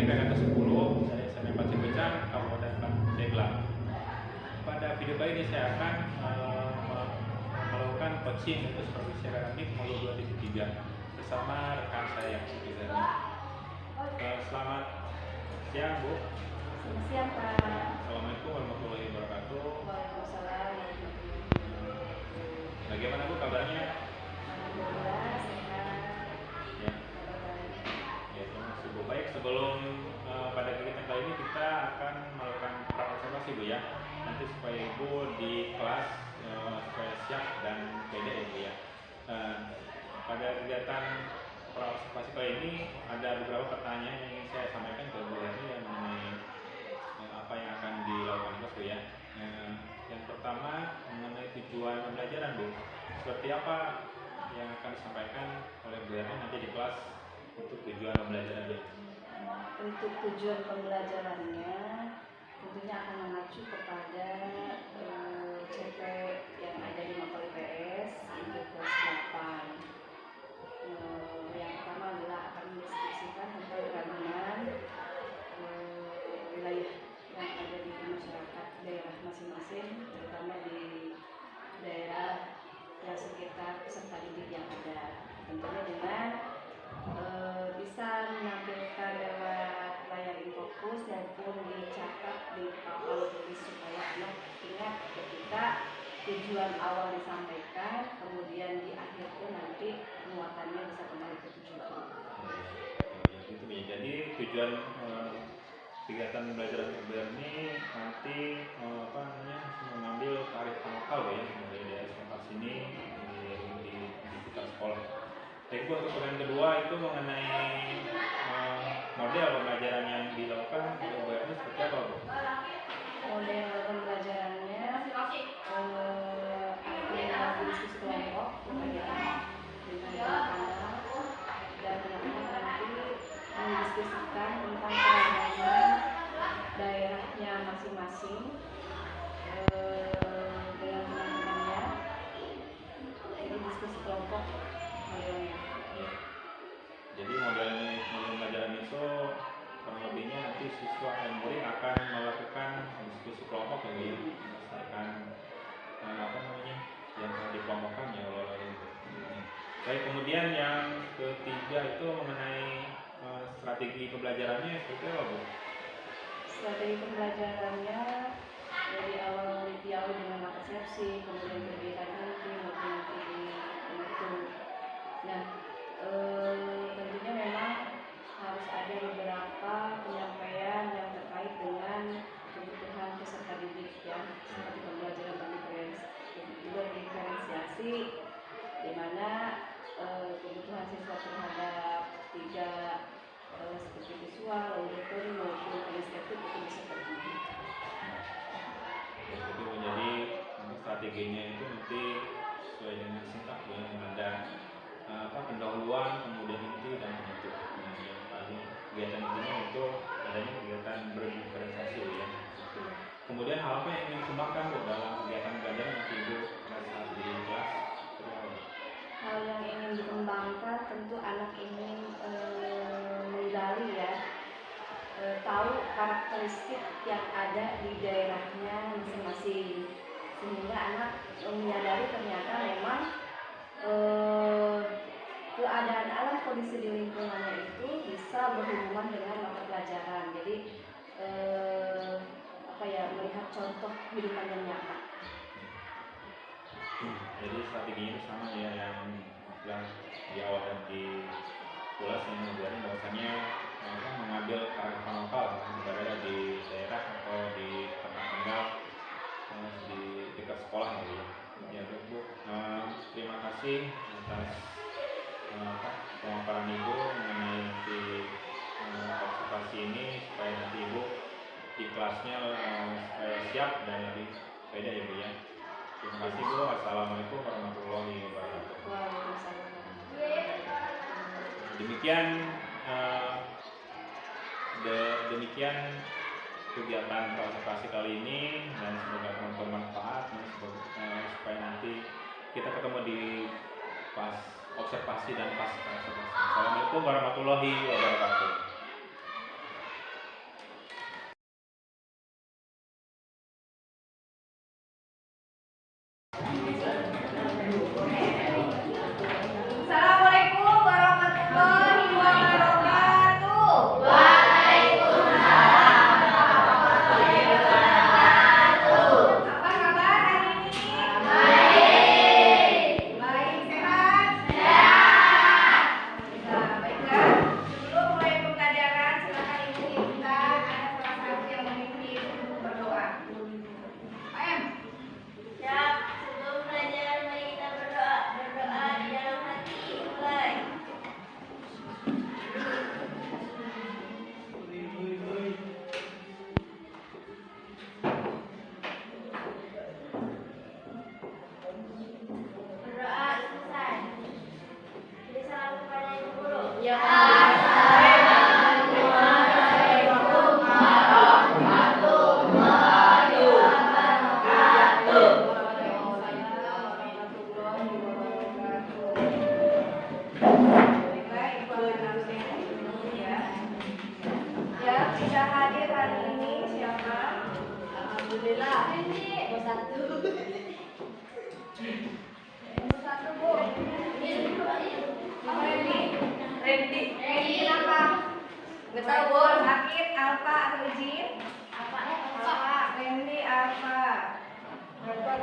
PPK ke-10 dari SMA Pacibecang, Kabupaten Pandeglang. Pada video kali ini saya akan melakukan coaching untuk supervisi akademik modul 2.3 bersama rekan saya. Selamat siang, Bu. Selamat siang, Pak. Assalamualaikum warahmatullahi wabarakatuh. Waalaikumsalam. Bagaimana, Bu, kabarnya? Alhamdulillah sehat. Ya. Ya, terima kasih, Bu. Baik, sebelum pada kegiatan kali ini kita akan melakukan praobservasi, Bu, ya. Nanti supaya Ibu di kelas supaya siap dan pede, ya, Bu, ya. Pada kegiatan praobservasi kali ini ada beberapa pertanyaan yang ingin saya sampaikan ke Bu Herni yang mengenai apa yang akan dilakukan kelas, Bu, ya. Yang pertama mengenai tujuan pembelajaran, Bu. Seperti apa yang akan disampaikan oleh Bu Herni nanti di kelas untuk tujuan pembelajarannya? Untuk tujuan pembelajarannya tentunya akan mengacu kepada CP yang ada di Mapel IPS untuk kelas 8. Yang pertama adalah akan mendiskusikan tentang keragaman wilayah yang ada di masyarakat daerah masing-masing, terutama di daerah yang sekitar peserta didik yang ada, tentunya dengan bisa menampilkan lewat layar infokus dan pun dicatat di papan tulis supaya anak ingat ketika tujuan awal disampaikan, kemudian di akhir pun nanti muatannya bisa kembali ke tujuan. Gitu, ya. Jadi tujuan kegiatan belajar ini nanti mengambil tarif lokal, ya, dari daerah sekitar sini di sekitar sekolah. Jadi untuk poin kedua itu mengenai model pembelajaran yang dilakukan oleh Bu Herni seperti apa, Bu? Model pembelajarannya akan diskusi kelompok dengan anak-anak, dan anak-anak nanti mendiskusikan tentang keragaman daerahnya masing-masing dengan teman-temannya. Jadi diskusi kelompok modelnya. Jadi modelnya pembelajaran itu kurang lebihnya nanti siswa dan murid akan melakukan diskusi kelompok, ya, berdasarkan yang telah dikelompokkan, ya, oleh. Baik, kemudian yang ketiga itu mengenai strategi pembelajarannya seperti apa, Bu? Strategi pembelajarannya dari awal diawali dengan persepsi, kemudian perbedaan inti, maupun inti itu. Nah, tentunya memang harus ada beberapa penyampaian yang terkait dengan kebutuhan peserta didik, ya, seperti pembelajaran diferensiasi, di mana kebutuhan siswa terhadap tiga seperti visual, auditory maupun kinestetik itu bisa terpenuhi. Jadi menjadi strateginya itu nanti sesuai dengan singkat, ya, yang ada pendahuluan, kemudian inti dan penutup. Nah, yang paling kegiatan intinya itu adanya kegiatan berdiferensiasi, ya. Kemudian hal apa yang ingin dikembangkan, Bu, dalam kegiatan belajar nanti Ibu pada saat di kelas? Hal yang ingin dikembangkan tentu anak ingin menggali, ya, tahu karakteristik yang ada di daerahnya masing-masing, sehingga anak menyadari ternyata memang keadaan alam, kondisi di lingkungannya itu bisa berhubungan dengan mata pelajaran. Jadi melihat contoh kehidupan yang nyata. Jadi strateginya itu sama, ya, yang di awal dan di kelas yang mengajarin bahwasanya mengambil karakter lokal yang berada di daerah atau di tempat tinggal di dekat sekolah, ya. Ya, Bu. Terima kasih atas pemaparan Ibu mengenai nanti observasi ini supaya nanti Ibu di kelasnya siap dan lebih pede, ya, Bu, ya. Terima kasih, Bu. Assalamualaikum warahmatullahi wabarakatuh. Demikian kegiatan observasi kali ini, dan semoga bermanfaat, supaya nanti kita ketemu di pas observasi dan pas observasi. Assalamualaikum warahmatullahi wabarakatuh. bisa hadir hari ini siapa? Alhamdulillah. Nomor 1. Nomor 1 Bu. Randy. Kenapa? Nggak tahu Bu. Sakit, Alfa atau izin? Alfa. Randy Alfa. Alfa.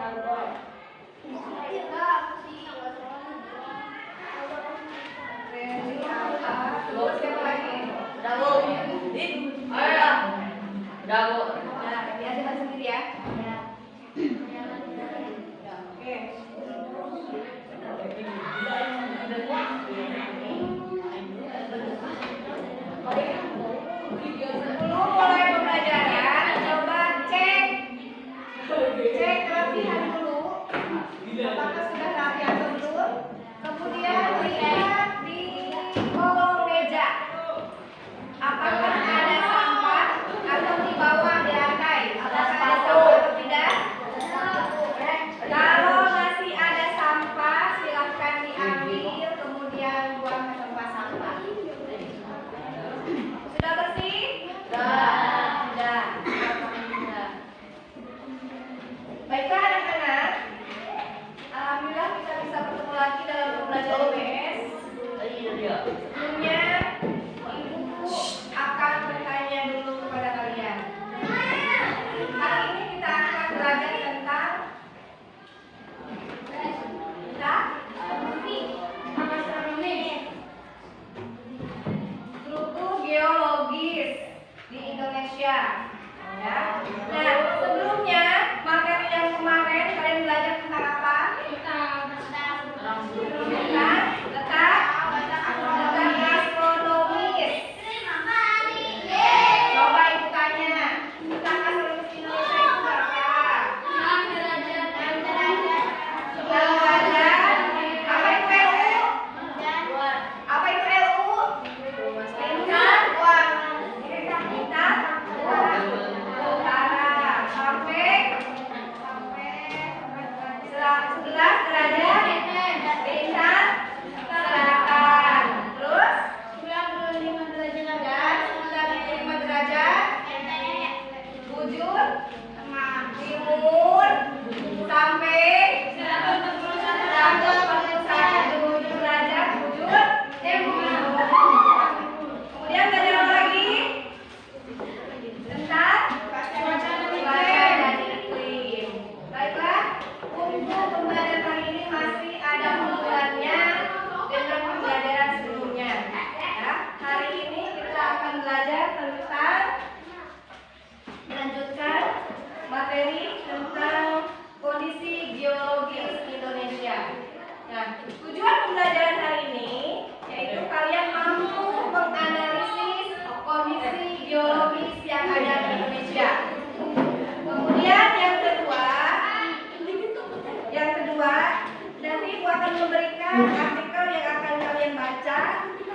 Randy Alfa. Terus siapa lagi? Dawo. Ayo. Dawo. Nah, biasa sendiri ya. Oke. Sebelum mulai pembelajaran, coba cek kerapihan dulu. Apakah sudah rapi atau belum? Kemudian lihat di kolong meja. Apakah ada sampah atau di bawah di lantai? Apakah ada sampah atau tidak? Kalau masih ada sampah, silakan diambil kemudian buang ke tempat sampah. Sudah bersih? Sudah. Alhamdulillah. Baiklah anak-anak. Alhamdulillah kita bisa bertemu lagi dalam pembelajaran UPS. Sebelumnya Ibu akan bertanya dulu kepada kalian. Hari ini kita akan belajar tentang astronomi, struktur geologis di Indonesia. Ya. Nah, sebelumnya materi yang kemarin kalian belajar tentang apa? Letak astronomis. Coba Ibu tanya, letak astronomis Indonesia itu berapa? 6 derajat. Apa itu LU? Apa itu LU? Lintang utara sampai 11 derajat lintang selatan. Terus 95 derajat bujur timur sampai 141 derajat bujur timur. Kemudian belajar apa lagi? Tentang cuaca dan iklim. Baiklah, untuk pembelajaran kali ini masih ada hubungannya dengan pembelajaran sebelumnya. Ya, hari ini kita akan belajar tentang melanjutkan materi tentang kondisi geologis Indonesia. Nah, tujuan pembelajaran hari ini yaitu kalian mampu menganalisis kondisi geologis yang ada di Indonesia. Kemudian yang kedua, nanti Ibu akan memberikan artikel yang akan kalian baca.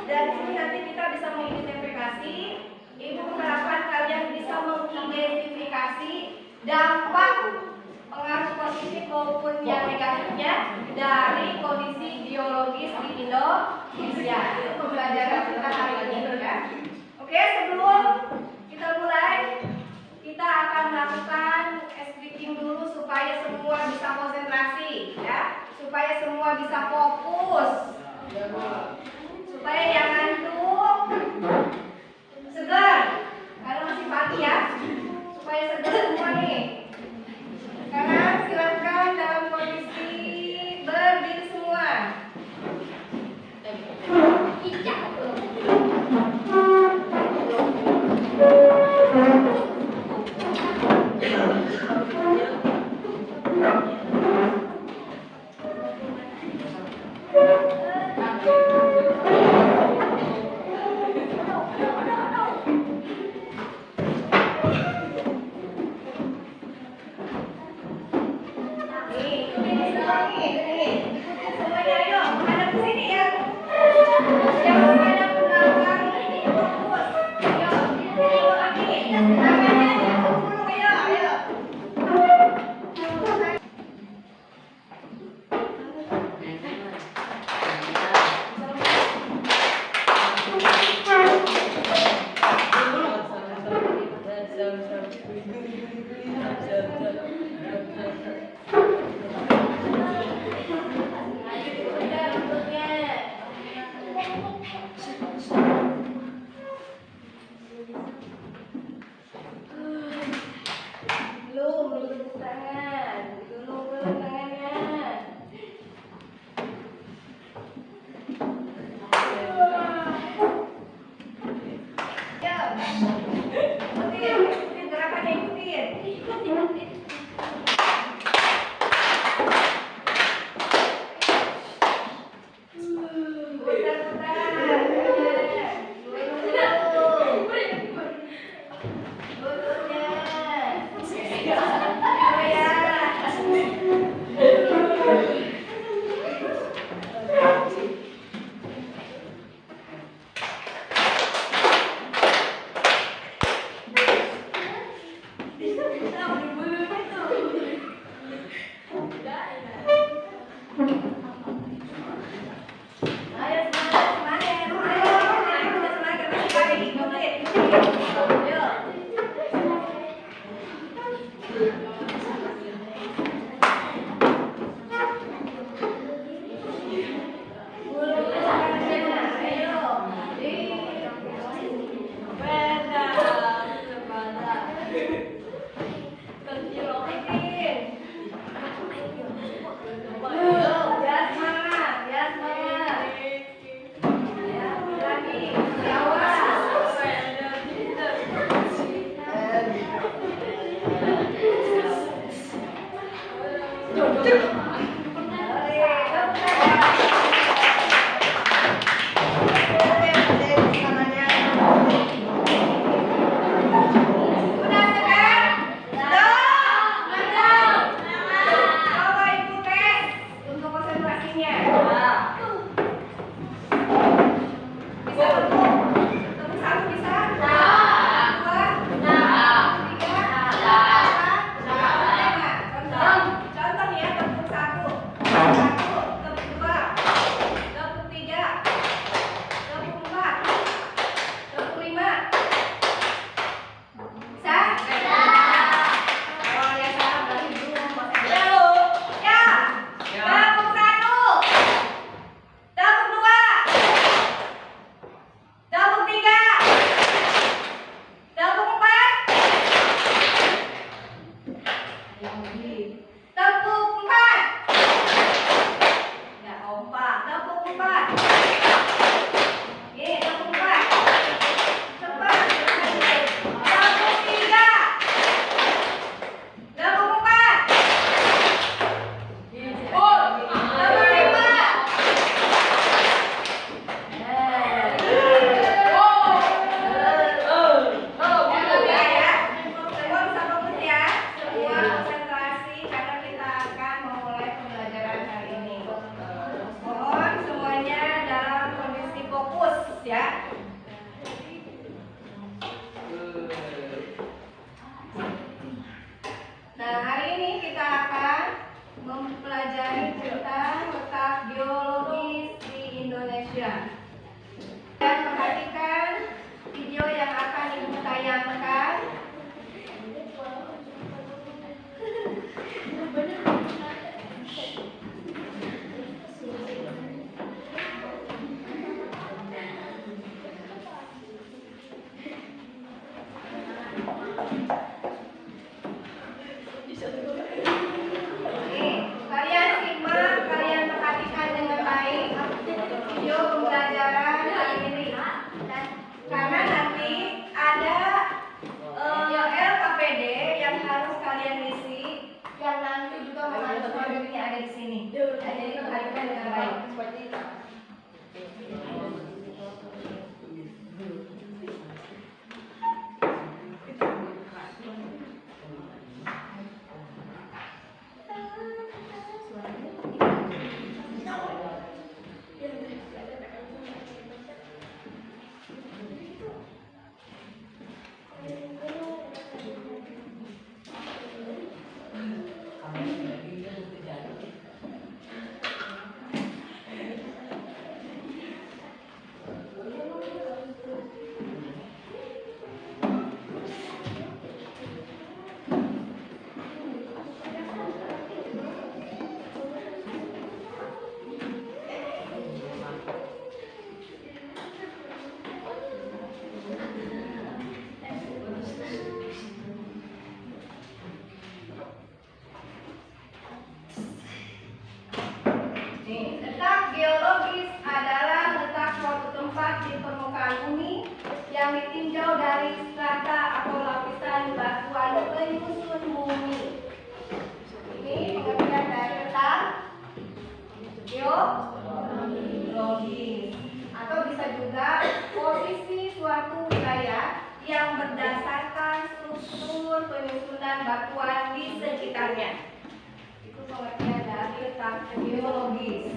Dari sini nanti kita bisa mengidentifikasi. Ibu berharap kalian bisa mengidentifikasi dampak pengaruh positif maupun yang negatifnya dari kondisi geologis di Indonesia. Itu pembelajaran kita hari ini ya. Oke, sebelum kita mulai, kita akan melakukan speaking dulu supaya semua bisa konsentrasi ya, supaya semua bisa fokus, supaya yang ngantuk segar karena masih pagi ya, supaya segar semua nih. Sekarang silakan dalam kondisi berdiri semua. Ikutin gerakannya, ikutin. meninjau dari strata atau lapisan batuan penyusun bumi. Ini pengertian dari letak geologis, atau bisa juga posisi suatu wilayah yang berdasarkan struktur penyusunan batuan di sekitarnya. Itu pengertian dari letak geologis.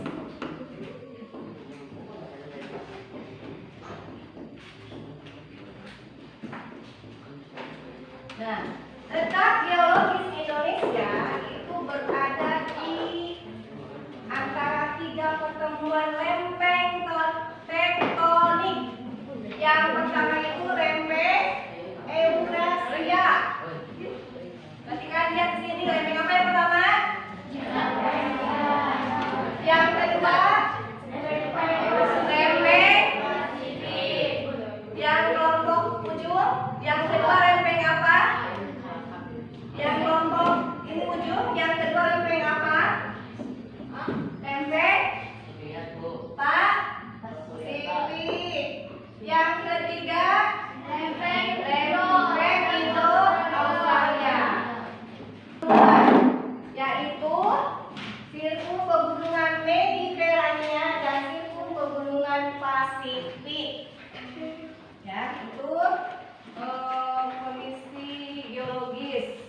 Nah, letak geologis Indonesia itu berada di antara 3 pertemuan lempeng tektonik. Yang pertama itu lempeng Eurasia. Perhatikan lihat di sini, lempeng apa yang pertama? Yang kedua lempeng Pasifik. Yang kelompok ujung, yang kedua lempeng apa? Yang kelompok ini ujung, yang kedua lempeng apa? Lempeng Pasifik. Yang ketiga lempeng Indo-Australia, yaitu sirkum pegunungan Mediterania dan sirkum pegunungan Pasifik. Ya, itu kondisi geologis.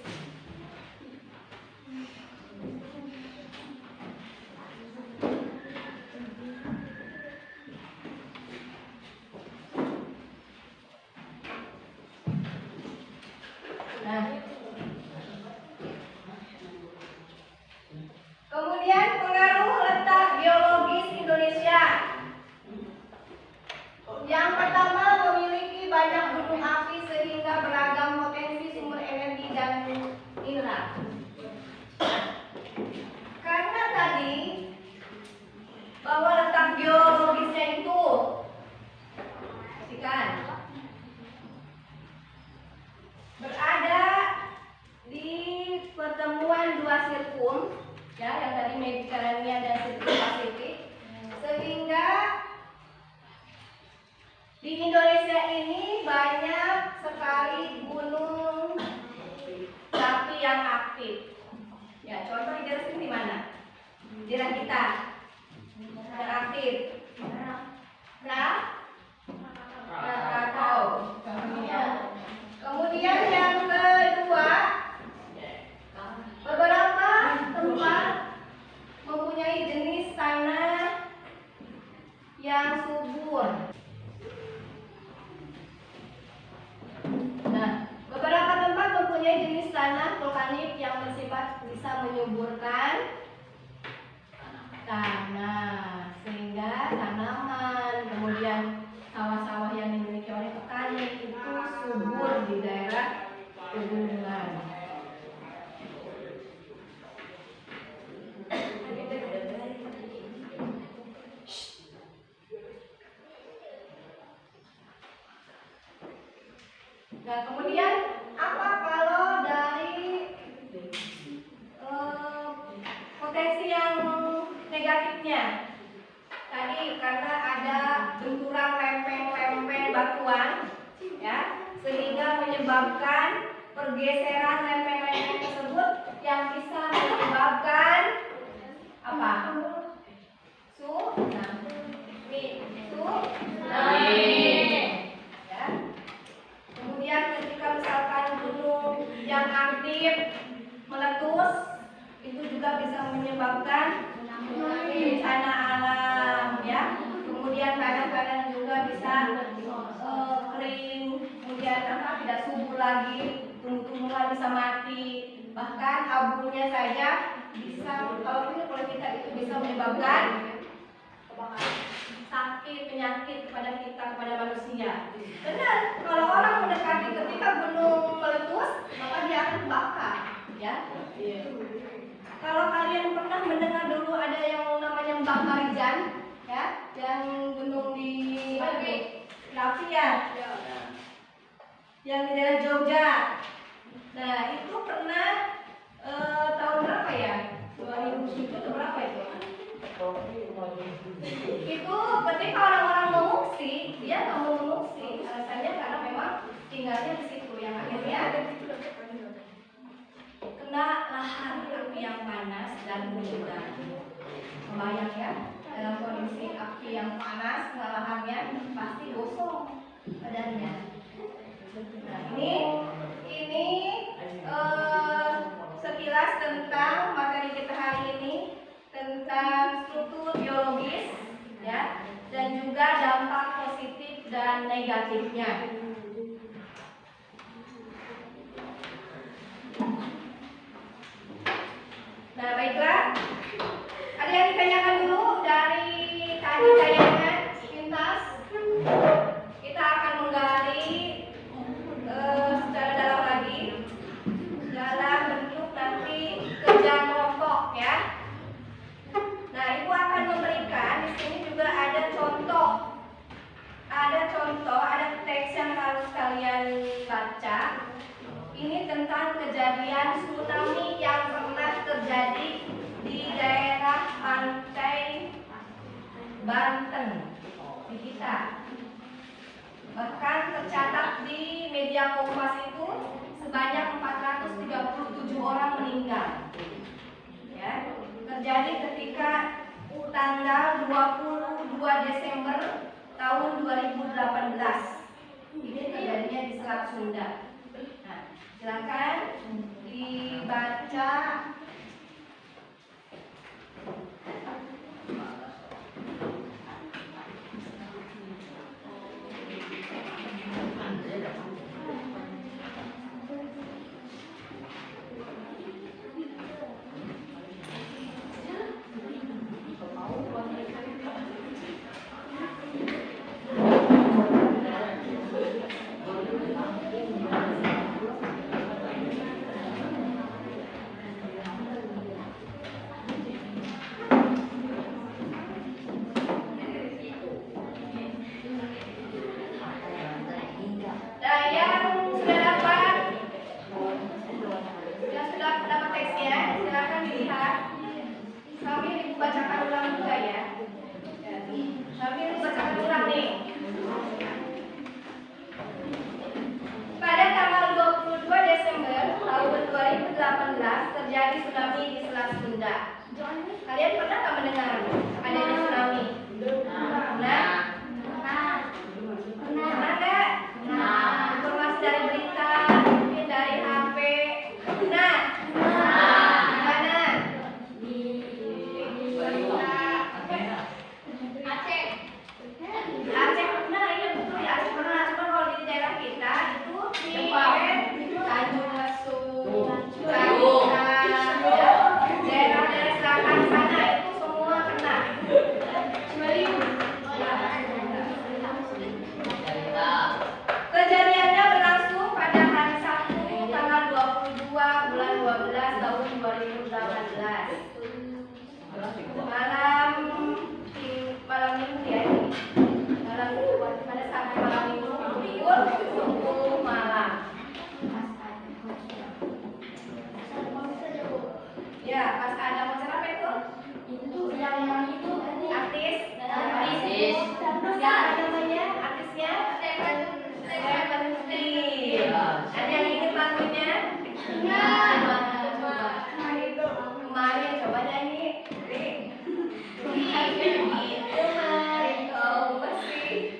Nah, kemudian pengaruh letak geologis Indonesia. Yang pertama, memiliki banyak gunung api sehingga beragam potensi sumber energi dan mineral. Karena tadi bahwa letak geologisnya itu, perhatikan, berada di pertemuan 2 sirkum, ya, yang tadi Mediterania dan sirkum Pasifik, sehingga di Indonesia ini banyak sekali gunung berapi yang aktif. Ya, contoh di daerah sini di mana? Di daerah kita yang aktif. Krakatau. Kemudian yang kedua, beberapa tempat mempunyai jenis tanah yang subur. Nah, beberapa tempat mempunyai jenis tanah vulkanik yang bersifat bisa menyuburkan tanah, sehingga tanaman, kemudian sawah-sawah yang dimiliki oleh petani itu subur di daerah pegunungan. Nah, kemudian apa kalau dari potensi yang negatifnya? Tadi karena ada benturan lempeng-lempeng batuan, ya, sehingga menyebabkan pergeseran lempeng-lempeng tersebut yang bisa menyebabkan apa? Tsunami. Ya. Kemudian ketika misalkan gunung yang aktif meletus, itu juga bisa menyebabkan bencana alam, ya. Kemudian tanah-tanah juga bisa kering, kemudian tidak subur lagi, tumbuh-tumbuhan bisa mati, bahkan abunya saja bisa, kalau kita itu bisa menyebabkan sakit, penyakit kepada kita, kepada manusia. Benar, kalau orang mendekati ketika gunung meletus, maka dia akan terbakar, ya. Kalau kalian pernah mendengar dulu ada yang namanya Mbak Marijan, ya, yang gunung di Lampia, yang di daerah Jogja. Nah, itu pernah tahun berapa ya? 2007 atau berapa itu? Itu ketika orang-orang mengungsi, dia nggak mau mengungsi, alasannya karena memang meninggalnya di situ yang akhirnya kena lahar api yang panas dan meninggal. Kebayang ya, dalam kondisi api yang panas, kena laharnya pasti gosong badannya. Nah, ini sekilas tentang materi kita hari ini tentang struktur biologis ya, dan juga dampak positif dan negatifnya. Nah, baiklah. Ada yang ditanyakan dulu dari tadi tayangan pintas. Kita akan menggali secara dalam lagi dalam bentuk nanti kerja kelompok ya. Nah, Ibu akan memberikan di sini juga ada contoh. Ada teks yang harus kalian baca. Ini tentang kejadian tsunami yang pernah terjadi di daerah pantai Banten di kita. Bahkan tercatat di media Kompas itu sebanyak 437 orang meninggal. Ya, terjadi ketika tanggal 22 Desember tahun 2018. Ini terjadinya di Selat Sunda. Nah, silakan dibaca. Terjadi tsunami di Selat Sunda. Kalian pernah nggak mendengar adanya tsunami? Pernah? Pernah nggak? Informasi dari berita, mungkin dari HP. Pernah? Mana? Di Aceh. Aceh pernah, iya betul di Aceh pernah. Cuma kalau di daerah kita itu di Tanjung Lesung, daerah-daerah selatan sana itu semua kena. Kejadiannya berlangsung pada hari Sabtu tanggal 22 bulan 12 tahun 2018. Malam minggu ya ini. Malam minggu pada sampai malam minggu pukul 10 malam. Ya, pas ada konser apa itu? Itu yang itu artis. Siapa namanya? Artisnya? Seventeen. Ada yang ingat lagunya? Enggak. Kemarin coba nyanyi. Kemarin kau masih.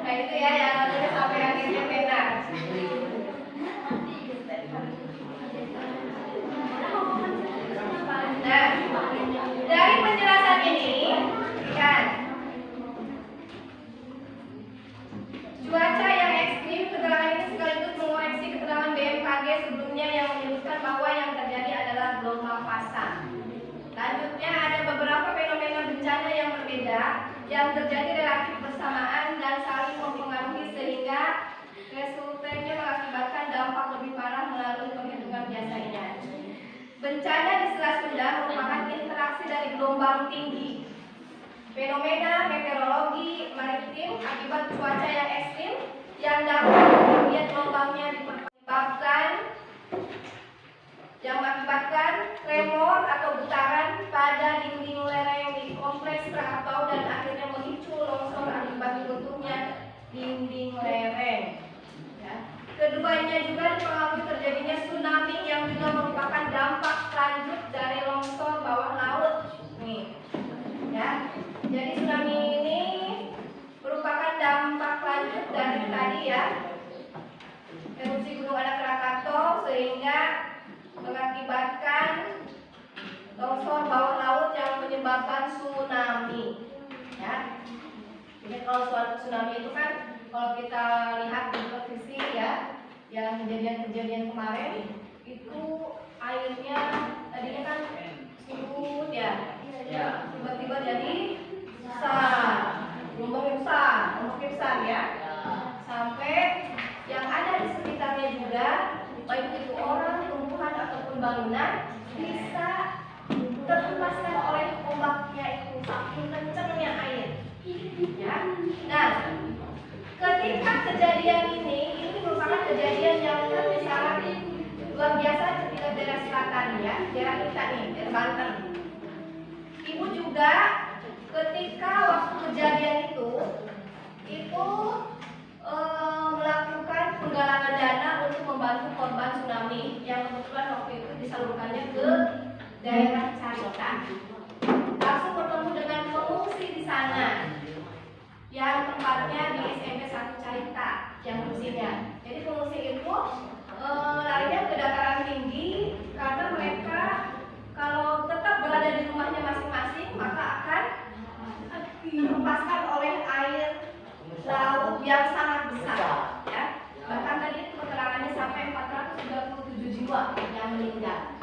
Nah itu ya yang lagunya sampai akhirnya benar. Nah, dari penjelasan ini, kan, cuaca yang ekstrim, keterangan ini sekaligus mengoreksi keterangan BMKG sebelumnya yang menyebutkan bahwa yang terjadi adalah gelombang pasang. Lanjutnya ada beberapa fenomena bencana yang berbeda yang terjadi relatif bersamaan dan saling mempengaruhi sehingga resultanya mengakibatkan dampak lebih parah melalui penghitungan biasanya. Bencana di Selat Sunda merupakan interaksi dari gelombang tinggi, fenomena meteorologi maritim akibat cuaca yang ekstrim yang dapat kemudian gelombangnya mengakibatkan tremor atau getaran pada dinding lereng di kompleks Krakatau dan akhirnya memicu longsor akibat runtuhnya dinding lereng. keduanya juga dipengaruhi terjadinya tsunami yang juga merupakan dampak lanjut dari longsor bawah laut. Nih, ya. Jadi tsunami ini merupakan dampak lanjut dari tadi ya, erupsi Gunung Anak Krakatau, sehingga mengakibatkan longsor bawah laut yang menyebabkan tsunami. Ya. Jadi kalau tsunami itu kan kalau kita lihat di televisi ya, yang kejadian-kejadian kemarin itu airnya tadinya kan surut ya, tiba-tiba jadi besar, gelombangnya besar ya, sampai yang ada di sekitarnya juga, baik itu orang, tumbuhan ataupun bangunan, bisa terhempaskan oleh ombaknya itu, saking kencangnya air. Ya. Nah, ketika kejadian ini merupakan kejadian yang sangat luar biasa di daerah selatan ya, daerah kita nih, daerah Banten. Ibu juga ketika waktu kejadian itu melakukan penggalangan dana untuk membantu korban tsunami yang kebetulan waktu itu disalurkannya ke daerah Carita. Langsung bertemu dengan pengungsi di sana yang tempatnya di SMP 1 Carita yang fungsinya. Jadi pengungsi itu larinya ke dataran tinggi karena mereka kalau tetap berada di rumahnya masing-masing maka akan dihempaskan oleh air laut yang sangat besar. Ya. Bahkan tadi keterangannya sampai 437 jiwa yang meninggal.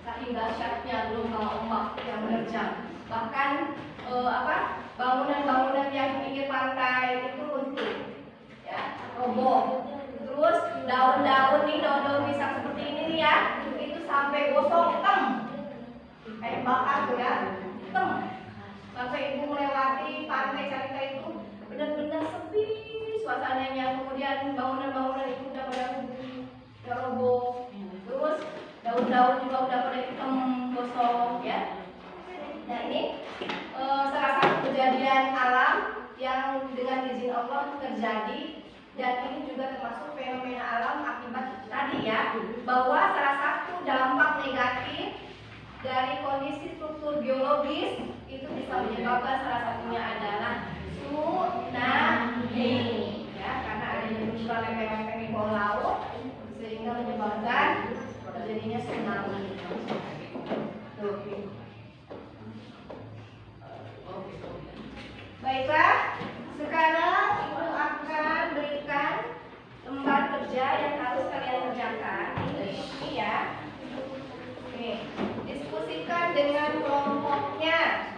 Saking dahsyatnya gelombang ombak yang menerjang. Bahkan bangunan-bangunan yang di pinggir pantai itu runtuh, ya, roboh. Terus daun-daun pisang seperti ini nih ya, itu sampai gosong tem, kayak bakar tuh ya, tem. Sampai ibu melewati pantai Carita itu benar-benar sepi suasananya. Kemudian bangunan-bangunan itu udah pada roboh. Terus daun-daun juga udah pada hitam gosong ya. Nah ini salah satu kejadian alam yang dengan izin Allah terjadi, dan ini juga termasuk fenomena alam akibat tadi ya, bahwa salah satu dampak negatif dari kondisi struktur geologis itu bisa menyebabkan salah satunya adalah tsunami ya, karena adanya guguran lempeng-lempeng di bawah laut sehingga menyebabkan terjadinya tsunami. Tuh. Baiklah, sekarang Ibu akan berikan lembar kerja yang harus kalian kerjakan. Ini ya. Nih, diskusikan dengan kelompoknya.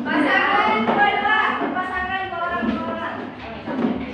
Pasangan dua-dua, pasangan dua orang.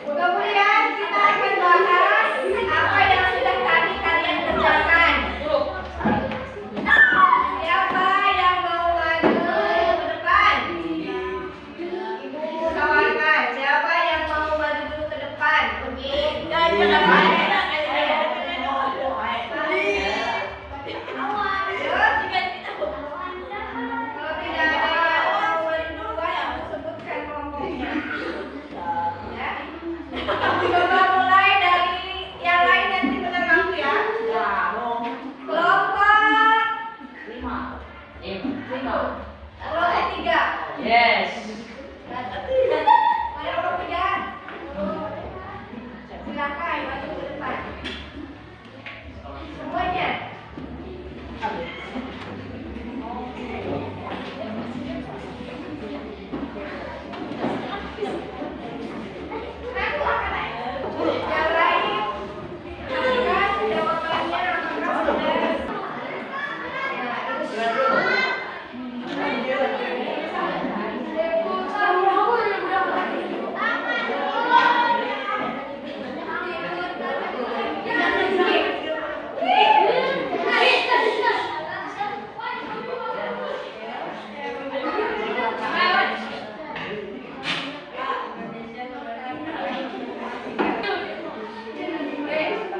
Kemudian kita akan bahas apa yang sudah tadi kalian kerjakan. Siapa yang mau maju ke depan? Ibu tawarkan. Siapa yang mau maju dulu ke depan? Pergi ke depan. Coba mulai dari yang lain nanti benar kamu ya. Kelompok 5. Kelompok 3. Yes. Kelompok 3. Silakan maju ke depan. Semuanya. Yang lain, apakah jawabannya apakah sudah?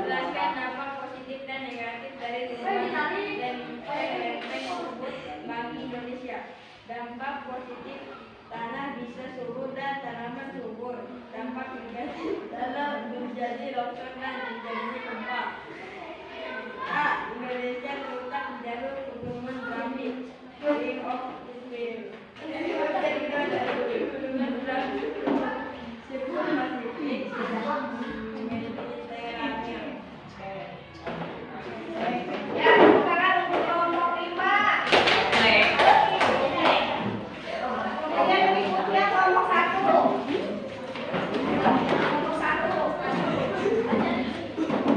Jelaskan dampak positif dan negatif dari lingkungan dan elemen tersebut bagi Indonesia. Dampak positif, tanah bisa subur dan tanaman subur. Dampak negatif, tanah menjadi longsor dan terjadi gempa. A. Indonesia terletak di jalur pegunungan Berapi, Ring of Fire. Pegunungan Berapi, Sirkuit Pasifik, Ya, sekarang untuk kelompok 5. Kemudian berikutnya kelompok 1. Kelompok 1.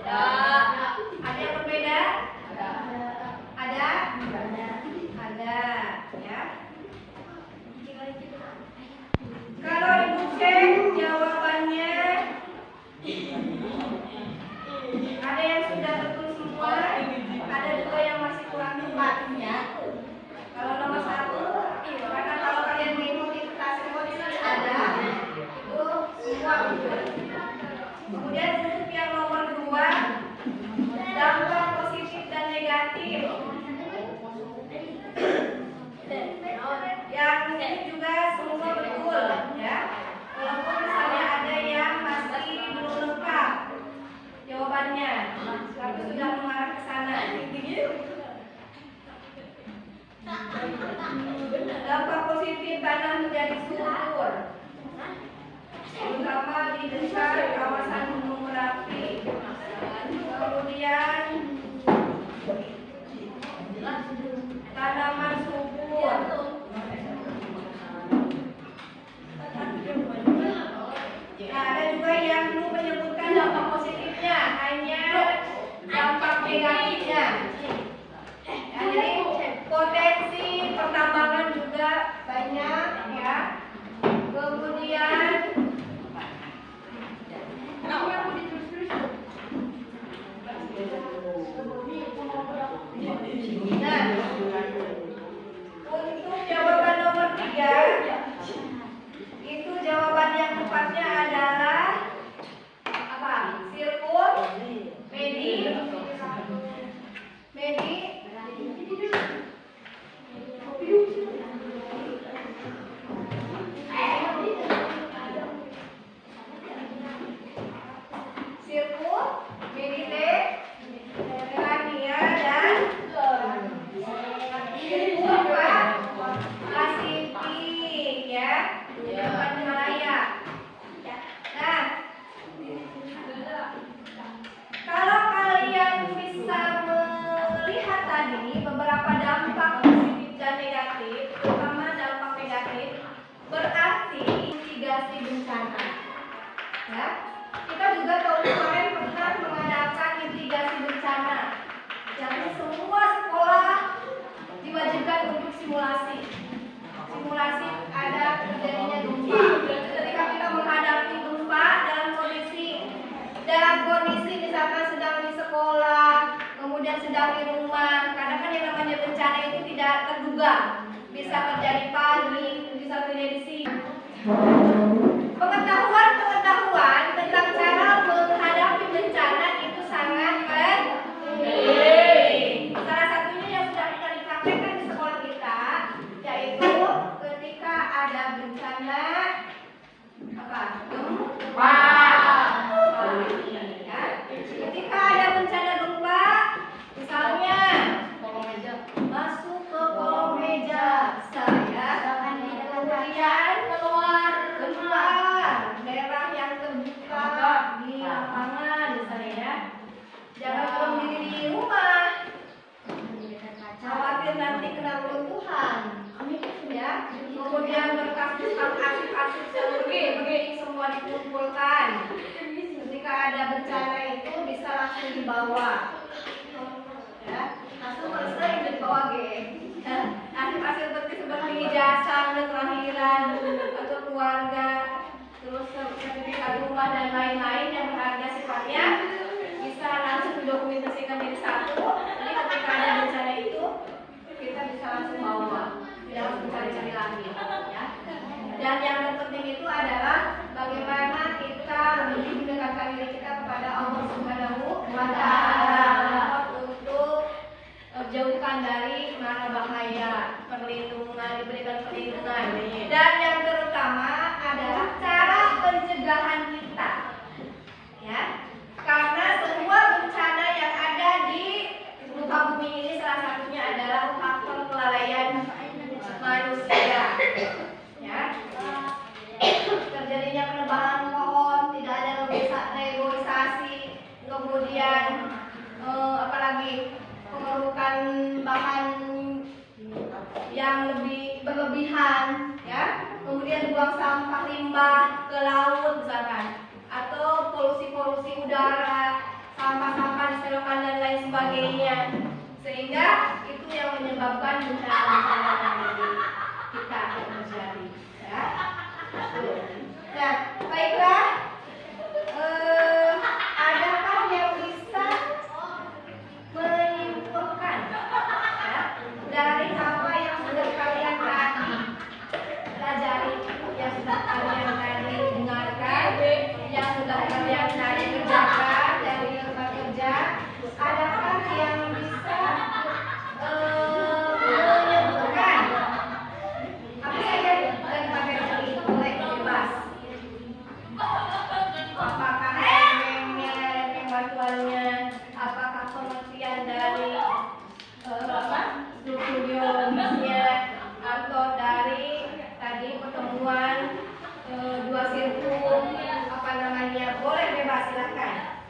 Ada yang berbeda? Ada? Ada, ya. Kalau ibu cek jawabannya, ada yang sudah betul semua, ada juga yang masih kurang tepat, ya. Kalau nomor 1, karena kalau kalian mengikuti tas ada, itu semua betul. Kemudian untuk yang nomor 2, dampak positif dan negatif. Yang ini juga semua betul, ya. Walaupun misalnya ada yang masih belum lengkap jawabannya, tapi sudah mengarah ke sana. Dampak positif tanah menjadi subur, terutama di dekat kawasan Gunung Merapi. Kemudian tanaman subur. Nah, ada juga yang belum menyebutkan dampak positifnya, hanya dampak negatifnya. Nah, jadi potensi pertambangan juga banyak, ya. Kemudian untuk jawaban nomor 3, itu jawaban yang tepatnya adalah apa? Sirkul, medi, sirkul, medite, Melania dan Pasifik, ya, depan Himalaya. Nah, kalau kalian bisa melihat tadi beberapa dampak positif dan negatif, terutama dampak negatif, berarti mitigasi bencana. Ya, kita juga tahun kemarin pernah mengadakan mitigasi bencana. Jadi semua sekolah diwajibkan untuk simulasi. Simulasi ada terjadinya gempa. Ketika kita menghadapi gempa dalam kondisi misalkan sedang di sekolah, kemudian sedang di rumah, karena kan yang namanya bencana itu tidak terduga, bisa terjadi pagi, bisa terjadi siang. Pengetahuan tentang cara menghadapi bencana itu sangat penting. Salah satunya yang sudah kita dipraktekkan di sekolah kita, yaitu ketika ada bencana apa? Gempa. Ya. Ketika ada bencana gempa, misalnya masuk ke kolong meja saya, kemudian keluar daerah yang terbuka di lapangan misalnya, ya. Jangan berdiam diri di rumah, khawatir nanti kena runtuhan, ya. Kemudian berkas-berkas arsip-arsip begini semua dikumpulkan. Ketika ada bencana itu bisa langsung dibawa, ya. Langsung sering dibawa arsip-arsip seperti ijazah, kelahiran atau keluarga, terus sertifikat rumah dan lain-lain yang berharga sifatnya, bisa langsung didokumentasikan jadi satu. Jadi ketika ada bencana itu kita bisa langsung bawa, tidak harus mencari-cari lagi, ya. Dan yang terpenting itu adalah bagaimana kita lebih mendekatkan diri kita kepada Allah Subhanahu wa Ta'ala untuk jauhkan dari mara bahaya, diberikan perlindungan. Dan yang terutama adalah cara pencegahan kita, ya. Karena semua bencana yang ada di muka bumi ini salah satunya adalah faktor kelalaian manusia, ya. Terjadinya penebangan pohon, tidak ada reboisasi, kemudian apalagi pengerukan bahan yang lebih berlebihan, ya. Kemudian buang sampah limbah ke laut misalkan, atau polusi udara, sampah makan dan lain sebagainya, sehingga itu yang menyebabkan bencana-bencana yang ada kita terjadi. Ya. Nah, baiklah. Adakah yang bisa menyimpulkan ya, dari apa yang sudah kalian tadi pelajari, yang sudah kalian tadi dengarkan, yang sudah kalian tadi kerjakan dari tempat kerja? Adakah yang bisa menyebutkan apa saja dan pakai itu boleh bebas? Apakah elemennya, elemen bantuannya, apakah pengertian dari studiumnya, atau dari tadi pertemuan dua sirkum, apa namanya, boleh bebas, silakan.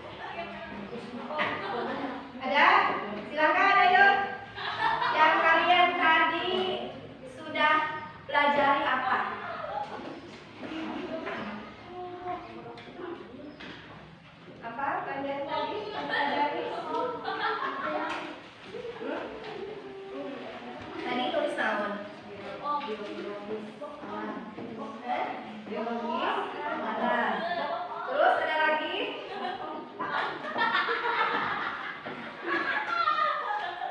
Ada? Silakan, ayo. Yang kalian tadi sudah pelajari apa? Apa kalian tadi pelajari? Tadi tulis naon? Biologis. Alam. Terus ada lagi?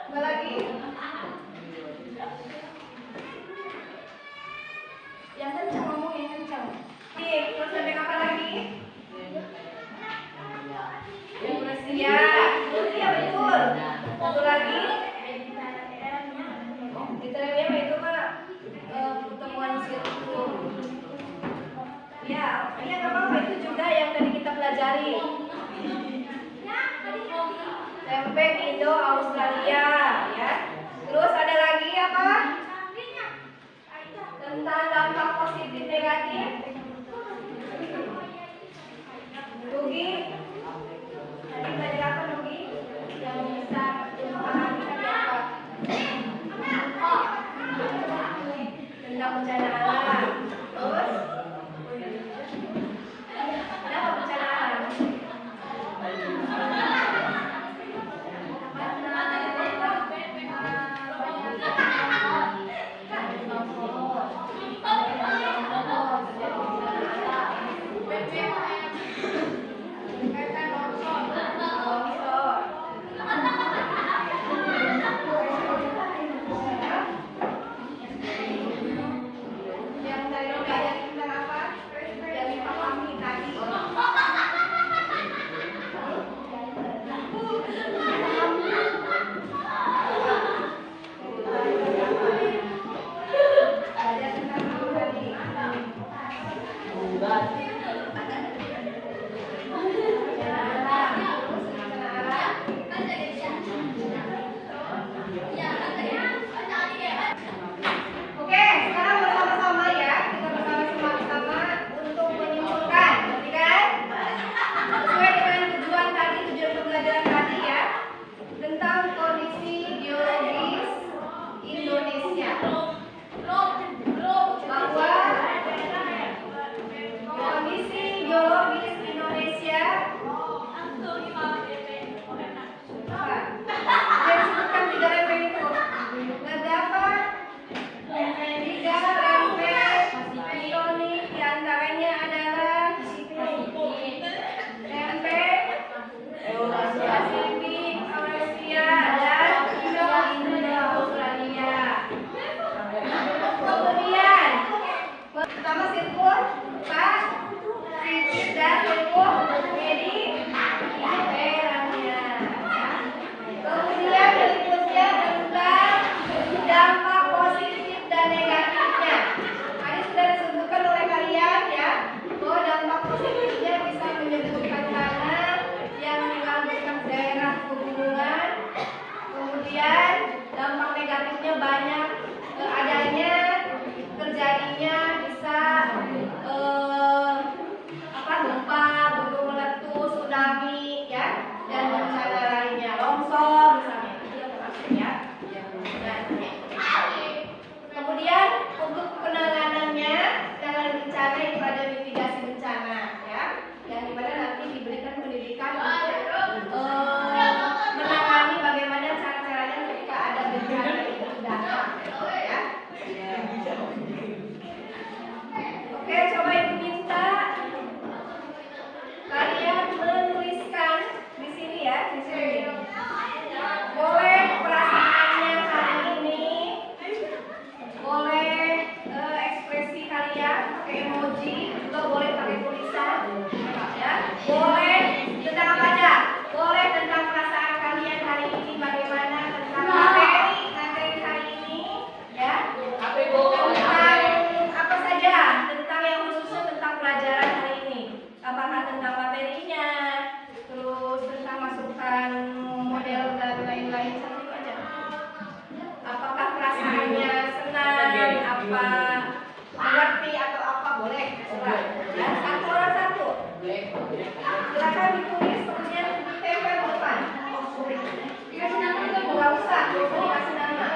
Apa lagi? Yang kencang, ngomong yang kencang. Terus ada apa lagi? Iya, iya betul. Satu lagi. Detailnya itu mah pertemuan sirkum. Ya, nggak apa-apa, itu juga yang tadi kita pelajari. Tempe Indo Australia, ya. Terus ada lagi apa? Tentang dampak positif negatif. Nugi, tadi belajar apa Nugi? Yang bisa dipahami tadi apa? Tentang bencana alam. Terus? Kenapa bencana alam? yang sama itu aja. Apakah perasaannya senang, apa mengerti atau apa boleh terserah. Ya, satu orang satu. Silakan ditulis kemudian ditempel di depan. Dikasih nama juga nggak usah dikasih nama.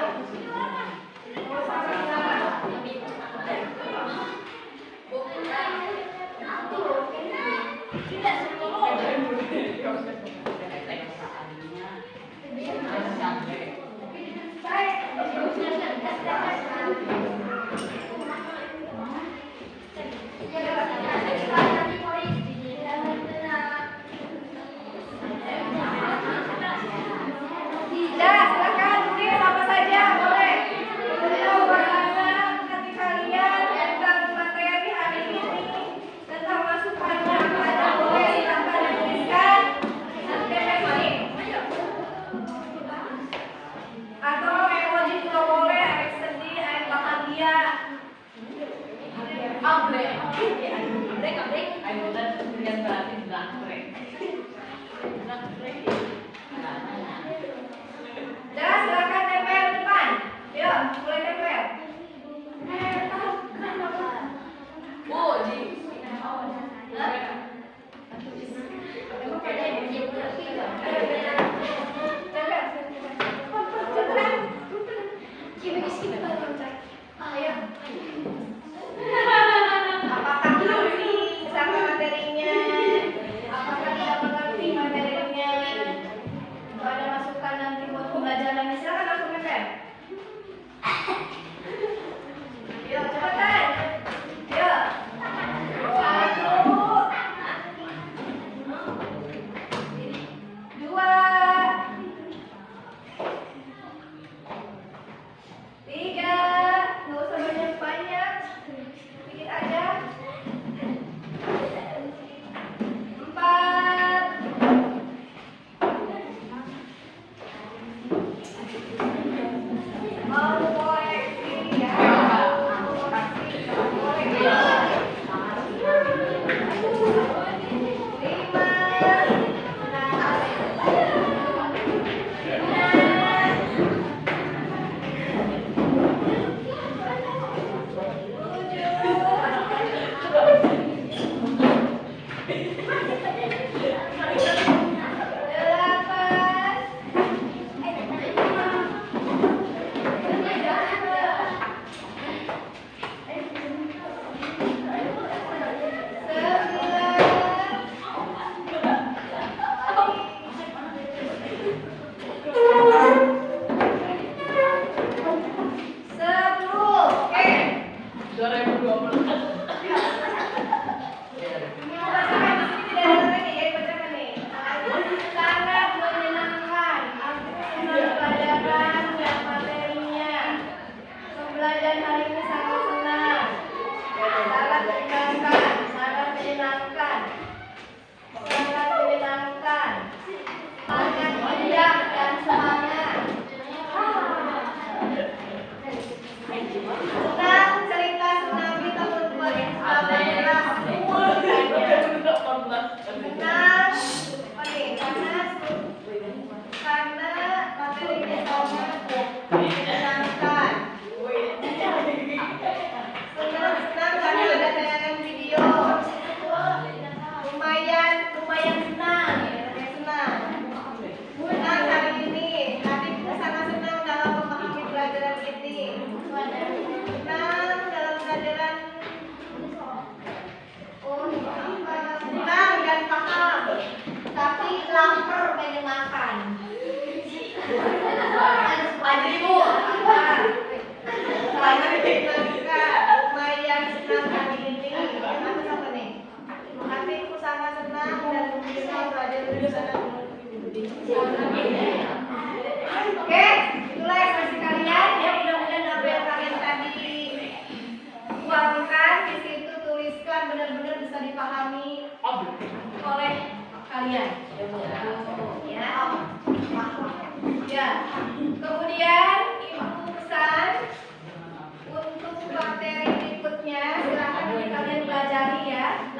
Nggak usah kasih nama. Tidak semua. Silakan tulis apa saja boleh. Tentang bagaimana hati kalian tentang materi hari ini, tentang masukannya apa aja boleh silakan dituliskan. Nanti sini. Atau emoji juga boleh, ayat sedih, ayat bahagia. Dah, silakan tempel depan. Yuk, mulai tempel. Apakah ngerti sama materinya? Apakah tidak mengerti materinya? Kalau ada masukan nanti buat pembelajarannya, silakan langsung tempel. Yuk, cepetan. Yuk. 1, 2, 3. Nggak usah banyak-banyak, sedikit aja. 4. Mau koreksi ya? Mau koreksi, boleh ya? 5. Pembelajaran hari ini sangat senang, sangat menyenangkan, sangat menyenangkan, sangat indah dan semangat. Senang cerita tsunami tahun 2018. Senang, karena materinya sangat menyenangkan. Senang karena ada tayangan video. Lumayan senang. Senang hari ini, hatiku sangat senang dalam memahami pelajaran ini. Senang dalam pelajaran, senang dan paham, tapi lapar pengen makan. Ibu, lumayan senang hari ini. Apa nih? Hatiku sangat senang dan bisa belajar lebih sana. Oke, itulah ekspresi kalian ya. Mudah-mudahan apa yang kalian tadi tuangkan di situ, tuliskan benar-benar bisa dipahami oleh kalian. Ya. Kemudian ibu pesan untuk materi berikutnya, silakan kalian pelajari ya,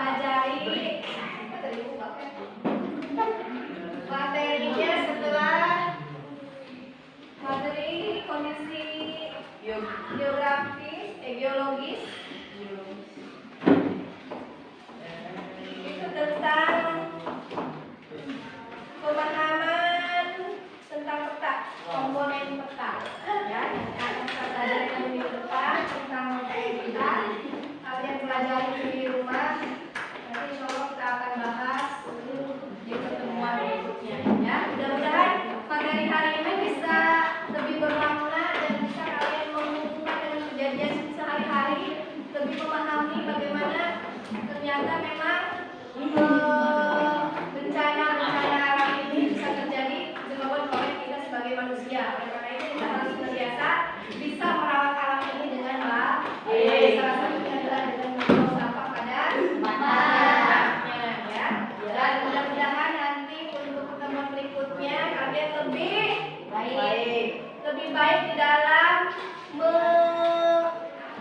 materinya setelah biologis. Itu tentang pemahaman tentang peta, komponen peta. Ya, akan kita pelajari minggu depan tentang peta. Kalian pelajari di rumah. Nanti insya Allah kita akan bahas di pertemuan berikutnya. Ya, mudah-mudahan materi hari ini bisa lebih bermakna dan bisa kalian menghubungkan dengan kejadian sehari-hari, lebih memahami bagaimana ternyata memang bencana-bencana alam ini bisa terjadi disebabkan oleh kita sebagai manusia. Oleh karena itu kita harus terbiasa bisa merawat alam ini dengan baik. Salah satunya adalah dengan membuang sampah pada tempatnya, ya. Dan mudah-mudahan nanti untuk pertemuan berikutnya kalian lebih baik di dalam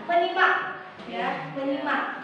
menyimak, ya, menyimak.